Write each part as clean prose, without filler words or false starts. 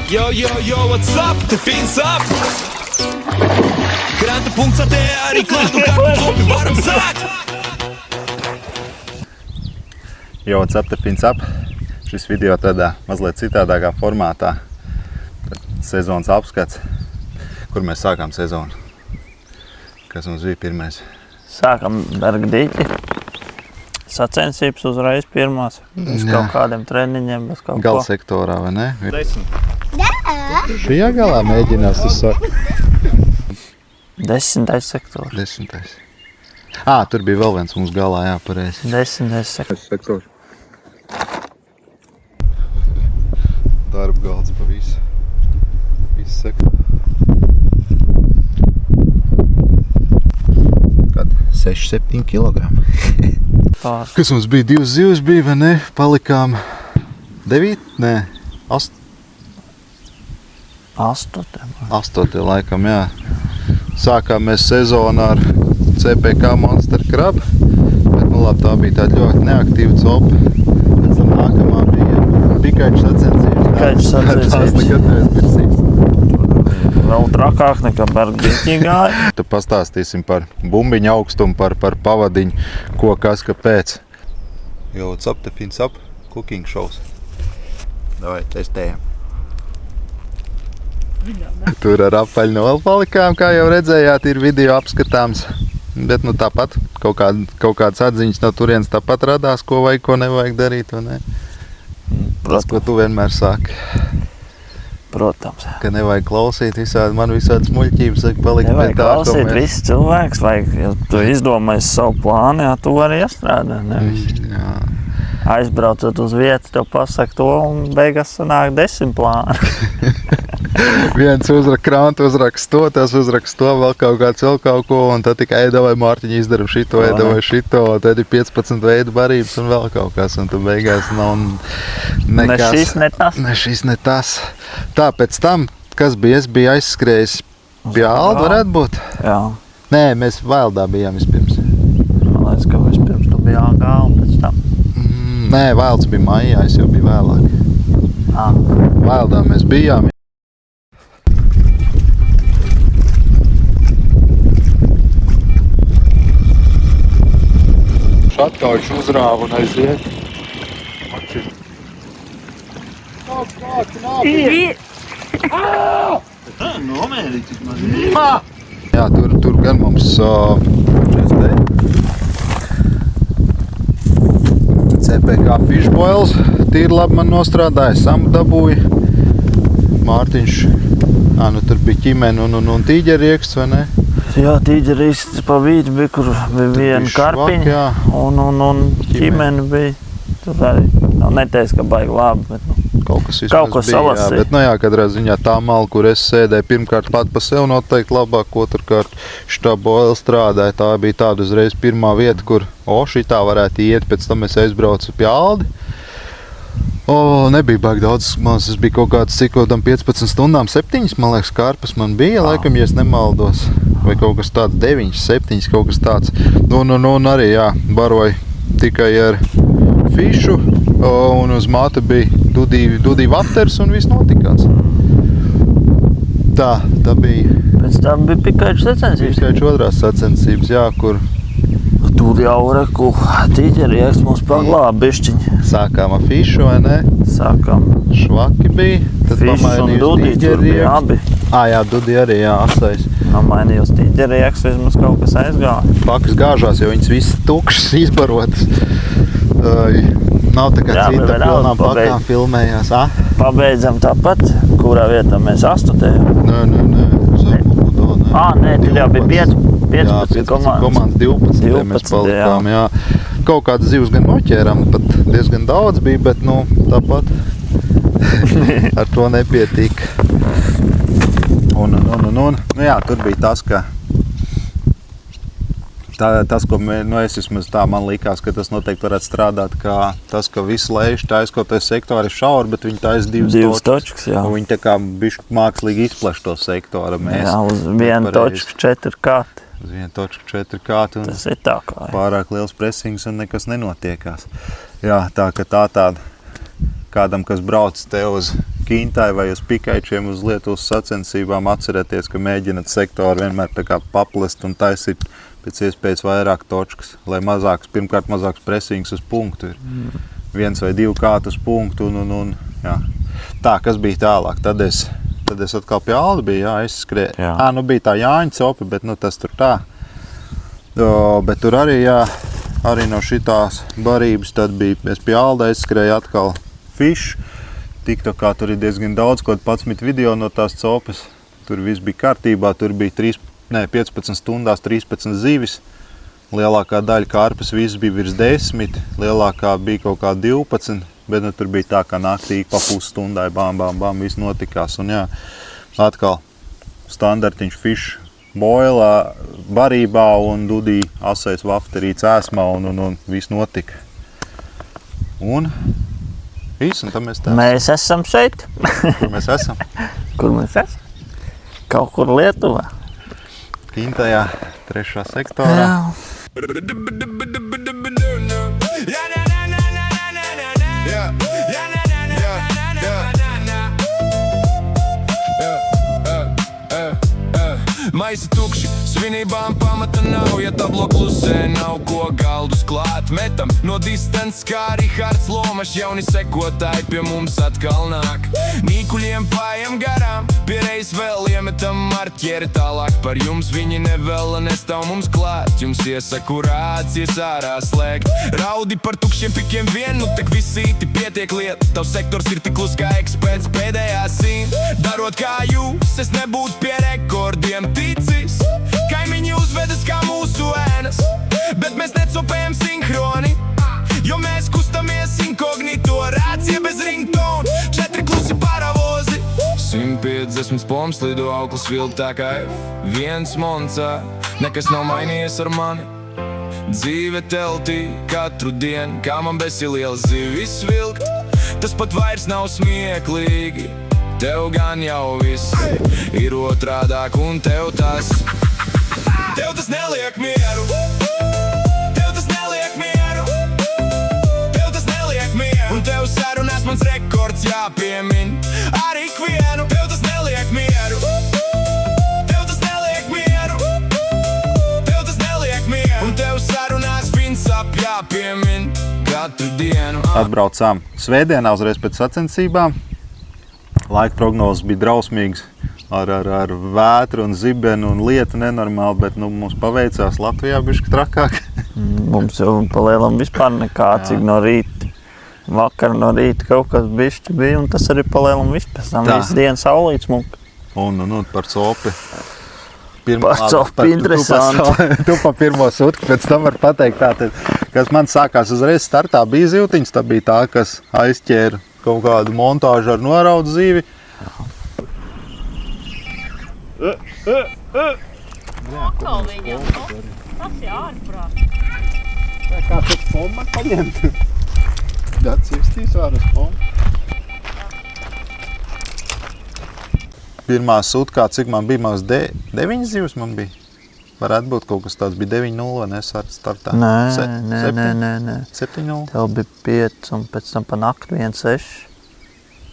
Yo, yo, yo, what's up? Te fins up! Kranta punkts atē arī klātu kartu zopi varam sākt! Yo, what's up? Te fins up! Šis video tādā mazliet citādākā formātā. Sezonas apskats, kur mēs sākām sezonu. Kas mums bija pirmais? Sākam Bergdīķi. Sacensības uzreiz pirmās. Bez kaut kādiem treniņiem, bez kaut Gala ko. sektorā, vai ne? 10. Šajā galā mēģinās, tu saki. 10. sektors. 10. Tur bija vēl viens mums galā, jā, pareizi. 10. sektors. Darba galds pa visu sektoru. Kad 6-7 kilogrami. Kas mums bija? 2 zivs bija, vai ne? Palikām 9? Nē, 8. 8. laikam, jā. Sākām mēs sezonu ar CPK Monster Crab, bet nu labi, tā bija tāda ļoti neaktīva copa. Pēc tam nākamā bija pikaiču sacensības. Tās nekad neaizmirsīs. Vēl trakāk nekā Bergdīķi gāja. Tad pastāstīsim par bumbiņu augstumu, par pavadiņu, ko, kas, kāpēc. Jo, what's up, te fins up, cooking shows. Davai, testējam. Tur ar apaļnu vēl palikām, kā jau redzējāt, ir video apskatāms. Bet nu tāpat, kaut kādas atziņas no turienes tāpat radās, ko vajag, ko nevajag darīt, vai ne? Tas, ko tu vienmēr saki. Protams. Ka nevajag klausīt man visādas muļķības, saka, palikt Nevajag pie tā, ko klausīt mēs... visu cilvēks, vajag, ja tu izdomājies savu plānu, jā, tu vari iestrādāt, nevis. Jā. Aizbraucot uz vietu, tev pasaka to un beigās sanāk 10 plānu. Viens krāntu uzrakst to, tas uzrakst to, vēl kaut ko, un tad tikai ēdavai Mārtiņi izdaram šito, ēdavai šito, tad ir 15 veidu barības un vēl kaut kas, un tu beigās nav nekas. Ne šis, ne tas. Ne šis, ne tas. Tā, pēc tam, kas bija, es biju aizskrējis pie Alda, varētu būt? Jā. Nē, mēs Vaildā bijām vispirms. Man liekas, ka vispirms tu biji Āgā un pēc tam. Nē, Vailds bija maijā, es jau biju vēlāk. Vaildā mēs bijām. Atkauču uzrāvu un aiziet. Jā, tur gan mums CPK fish boils tīri labi man nostrādāja, samu dabūja. Mārtiņš, tur bija ķimeni un tīģerieksts, vai ne? Jā, tīģerīsts pa vīdu bija, kur bija viena karpiņa un ķimeni bija. Tur arī neteiks, ka baigi labi, bet kaut kas kaut ko bija, salasīja. bet katrā ziņā tā mala, kur es sēdēju, pirmkārt pat pa sev noteikti labāk, otrkārt šitā boila strādāja. Tā bija tāda uzreiz pirmā vieta, kur šitā varētu iet, pēc tam es aizbraucu pie Aldi. Nebija baigi daudz, tas bija kaut kāds cikotam 15 stundām, 7, man liekas, karpas man bija, laikam, ja es nemaldos. Vai kaut kas tāds, 9, 7, kaut kas tāds. Un arī, jā, baroju tikai ar fišu, un uz mata bija dudī vaters un viss notikās. Tā bija. Pēc tam bija pikaiču sacensības. Pikaiču otrās sacensības, jā, kur... Tur jau reku tīģerieksts mums paglāba bišķiņi. Sākām ar fišu, vai ne? Sākām. Švaki bija, tad pamainījus dudī tur bija abi. Jā, dudī arī, jā, asais. Pamainījus tīģerieksts, vismaz kaut kas aizgāja. Pakas gāžās, jo viņas visas tukšas izbarotas. Nav tā kā cita pilnām pakām filmējās. Pabeidzam tāpat, kurā vietā mēs astotējām. Nē. Nē, tur jau bija 15 komandas. 12 mēs palikām, jā. Kaut kādas zivs gan noķērām, pat diezgan daudz bija, bet, tāpat ar to nepietīk. Tur bija tas, ka tas, ko es vismaz tā man likās, ka tas noteikti varētu strādāt, kā tas, ka visi lējuši taisa kaut kāds sektori ir šauri, bet viņi taisa divas točkas, jā. Un viņi tā kā bišķi mākslīgi izpleš to sektoru. Jā, uz vienu točku 4 kāti. Uz vienu točku 4 kāti. Tas ir tā kā. Pārāk liels pressings un nekas nenotiekās. Jā, tā ka tāda kādam, kas brauc te uz Kintai vai uz Pikaičiem uz Lietuvas sacensībām, atcerieties, ka mēģināt sektoru vienmēr tā kā paplest un taisīt pēc iespējas vairāk točkas, lai pirmkārt mazāks presings uz punktu ir. 1 vai 2 kārt uz punktu un jā. Tā, kas bija tālāk? Tad es atkal pie Alda biju, jā, es skrēju. Nu bija tā Jāņa copi, bet tas tur tā. Bet tur arī, jā, arī no šitās barības tad bija, es pie Alda aizskrēju atkal fish. Tik tā kā tur ir diezgan daudz, kaut 11 video no tās copes. Tur viss bija kārtībā, tur bija 15 stundās 13 zivis. Lielākā daļa karpes viss bija virs 10, lielākā bija kaut kā 12, bet tur bija tā, ka naktī pa pusstundai bam, viss notikās. Un jā, atkal standartiņš fish boilā, barībā un dudī asais vafterī cēsmā un viss notika. Un viss, un tad mēs tā. Mēs esam šeit. Kur mēs esam? Kur mēs esam? Kaut kur Lietuvā. Kintajā, 3. sektorā. Maisi tukši, svinībām pamata nav, ja tablo klusē nav ko galdus klāt. Metam no distance kā Rihards Lomašs, jauni sekotāji pie mums atkal nāk. Nīkuļiem pājam garām, piereiz vēl iemetam marķieri tālāk. Par jums viņi nevēla nestāv mums klāt, jums iesaku rācies ārā slēgt. Raudi par tukšiem pikiem vien, tek visīti pietiek lieta. Tavs sektors ir tik klus kā eksperts pēdējā sīn. Darot kā jūs, es nebūtu pie rekordiem ticis. Kaimiņi uzvedas kā mūsu ēnas, bet mēs necopējam sinhroni, jo mēs kustamies inkognito, rācija bez ringtone, 4 klusi paravozi. 150 spoms lido auklis vilktā kā F1 Moncā, nekas nav mainījies ar mani. Dzīve teltī katru dienu, kā man besi liels zivis vilkt, tas pat vairs nav smieklīgi. Tev gan jau viss ir otrādāk un tev tas neliek mieru. Tev tas neliek mieru. Tev tas neliek mieru. Un tev sarunās mans rekords jāpiemin ar ikvienu. Tev tas neliek mieru. Tev tas neliek mieru. Tev tas neliek mieru. Un tev sarunās finsap jāpiemin katru dienu. Atbraucām svētdienā uzreiz pēc sacensībām. Laika prognozes bija drausmīgas ar vētru un zibenu un lietu nenormāli, bet mums paveicās Latvijā bišķi trakāk. Mums jau palielam vispār nekā, cik no rīta. Vakar no rīta kaut kas bišķi bija, un tas arī palielam viss pēc tam visu dienu saulīts muka. Un par copi. Par copi interesanti. Tu pa pirmo sutku, pēc tam var pateikt tā, kas man sākās uzreiz startā bija zivtiņas, tā bija tā, kas aizķēra kaut kādu montāžu ar noraudu zīvi. Atkal viņam, tas jāārprāt. Kā tas pomma paņemt? Dats iestīs vāras pomma. Pirmā sutkā, cik man bija, 9 zivs man bija. Varētu būt kaut kas tāds, bija 9-0, vai ne, startā? Nē. 7-0. Tev bija 5 un pēc tam pa nakti 1-6.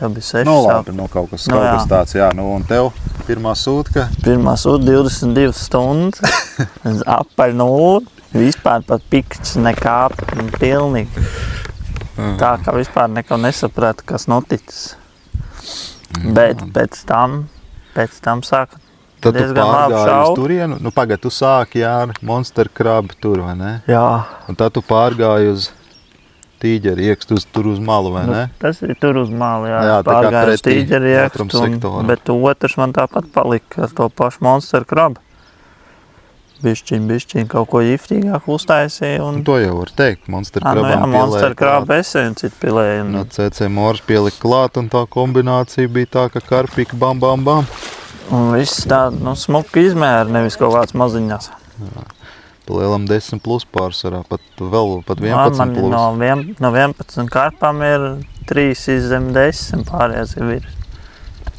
Tev bija 6. Labi, kaut kas tāds, jā. Un tev pirmā sūtka? Pirmā sūtka 22 stundas, apaļ 0, vispār pat pikčs nekāp, pilnīgi. Tā kā vispār neko nesapratu, kas noticis. Bet pēc tam sāka Tad tu diezgan labi pārgāji uz šaut. turienu, pagad, tu sāki, jā, Monster Crab tur, vai ne? Jā. Un tad tu pārgāji uz tīģeri iekstu tur uz malu, vai ne? Tas ir tur uz malu, jā. Jā, tā kā Pārgāju uz pretī tīģeri otram iekstu, sektoram. bet otrs man tāpat palika ar to pašu Monster Crab. Bišķiņ kaut ko jiftīgāk uztaisīja. Un To jau var teikt, Monster Crabam jā, Monster Crab esenci pilēja. No CC Mors pielika klāt, un tā kombinācija bija tā, ka karpika bam. Un viss tā, smuki izmēra, nevis kaut kāds maziņās. Lielam 10 plus pārsvarā, pat 11 Man plus. no 11 karpām ir 3 zem 10 pārējās ir virs.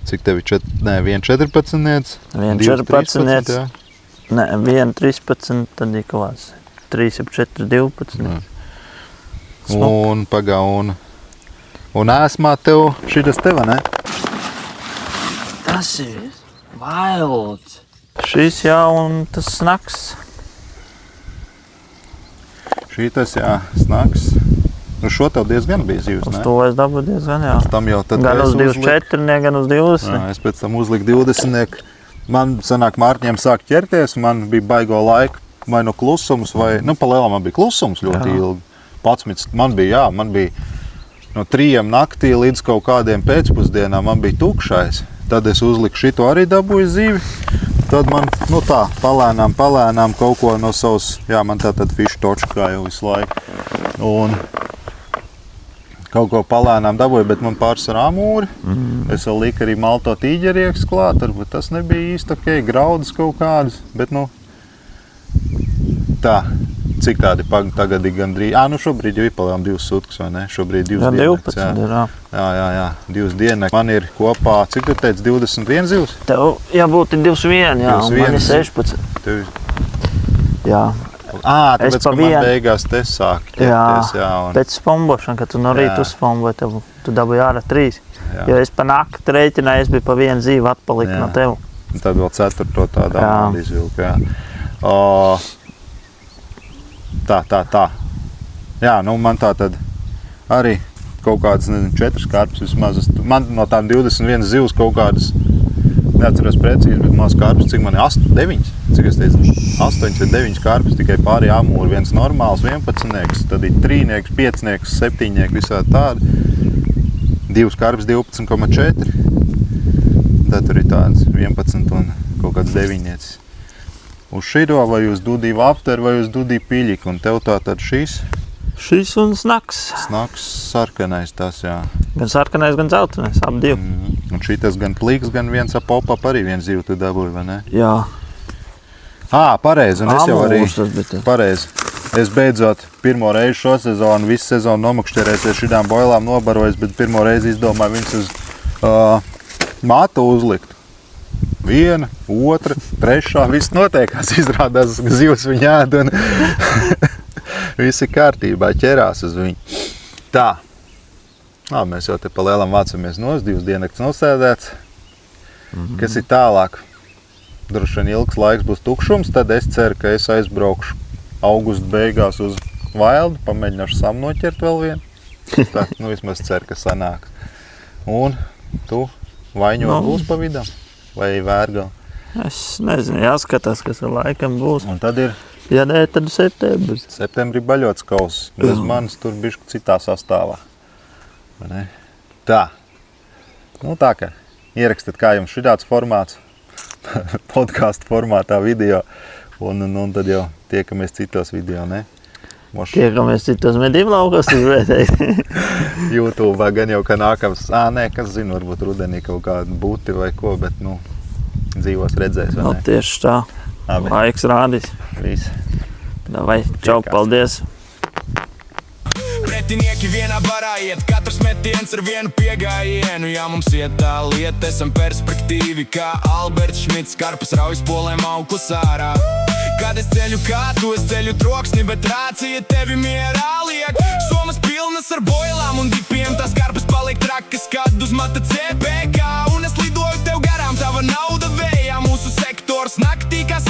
Cik tev ir 1,14? 1,14. Nē, 1,13, tad ir kaut kāds 3,4, 12. Un ēsmā tev šitas teva, ne? Tas ir wild. Šis jau un tas snaks. Šī tas, jā, snaks. Nu šo tev diezgan bija zivs, Uz ne? to es dabūju diezgan, jā. Tam jau tad Gan uz es uzliku. 24, gan uz 20. Jā, es pēc tam uzliku 20. Man sanāk Mārķiem sāk ķerties, man bija baigo laiku, vai no klusums, vai, nu, pa lielā man bija klusums ļoti ilgi. 11, man bija no 3 naktī līdz kaut kādiem pēcpusdienām man bija tukšais. Tad es uzliku šito arī dabūju zivi. Tad man, nu tā, palēnām kaut ko no savas, jā, man tā tad fišu točkā jau visu laiku. Un kaut ko palēnām dabūju, bet man pārsvarā amūri. Es vēl liku arī malto tīģerieks klāt, varbūt tas nebija īsti ok, graudus kaut kādus, bet nu, tā, cik tādi tagad ir gandrīz, nu šobrīd jau ir palēm 2 sutkas, vai ne? Šobrīd 2 diennakts, jā. Jā, 2 diennakts. Man ir kopā, cik tu teici, 21 zivs? Tev jābūt 21, jā, un man ir 16. Tev... Jā. Tāpēc, ka man beigās te sāk ķerties, jā. Un... Pēc spombošana, kad tu no rīta uzspomboji, tu dabūji ārā 3. Jā. Jo es pa nakti rēķināju, es biju pa 1 zīvi atpaliku no tev. Un tad vēl 4. tādu amādi izvilku, jā. Tā. Jā, nu man tā tad arī kaut kādas, nezinu, 4 karpes vismaz. Man no tām 21 zivs kaut kādas, neatceros precīzi, bet maz karpes, cik man ir 8, 9, cik es teicu, 8 vai 9 karpes, tikai pārī amūri, viens normāls 11, tad ir 3, 5, 7, visādi tādi. 2 karpes 12,4, tad tur ir tāds 11 un kaut kāds 9. Uz šito vai uz dudīju after vai uz dudīju piļiku, un tev tā tad šis? Šis un snaks. Snaks sarkanais tas, jā. Gan sarkanais, gan dzeltenais, ap 2. Un šitas gan pliks, gan viens ap pop-up arī viens zivu tu dabūji, vai ne? Jā. Pareizi, un es jau arī, tas pareizi. Es beidzot pirmo reizi šo sezonu, visu sezonu nomakšķerēsies šitām boilām nobarojis, bet pirmo reizi izdomāju viņus uz matu uzlikt. 1, 2, 3, viss notiekās, izrādās, ka zivs viņu ēd un viss ir kārtībā, ķerās uz viņu. Tā, mēs jau te pa lielam vācamies nos, 2 diennakts nosēdēts. Kas ir tālāk? Droši vien ilgs laiks būs tukšums, tad es ceru, ka es aizbraukšu augusta beigās uz Vaildu, pamēģināšu samnoķert vēl vienu. Tā, nu vismaz ceru, ka sanāk. Un tu vaiņot būs pa vidam? Vai vērgal? Es nezinu, jāskatās, kas ar laikam būs. Un tad ir? Ja nē, tad septembris. Septembrī baļots kauss. Bez manis tur bišķi citā sastāvā. Vai ne? Tā. Nu tā kā ierakstiet, kā jums šitāds formāts, podcastu formātā video. Un tad jau tiekamies citos video, ne? Tiekamies citos medību laukos, izvērtēji. YouTube gan jau, ka nākams, nē, kas zina, varbūt rudenī kaut kādu būti vai ko, bet, nu, dzīvos redzēs, vai ne? Tieši tā. Labi. Laiks rādīs. Viss. Davai, čau, paldies. Pretinieki vienā barā iet, katrs metiens ar vienu piegājienu. Jā, mums iet tā lieta, esam perspektīvi, kā Alberts Šmits, karpas raujas polēm auklas ārā. Kad es ceļu kātu, es ceļu troksni, bet rācija tevi mierā liek. Somas pilnas ar boilām un dipiem, tās karpas paliek trakas, kad uz mata CPK. Un es lidoju tev garām, tava nauda vējā, mūsu sektors naktī kā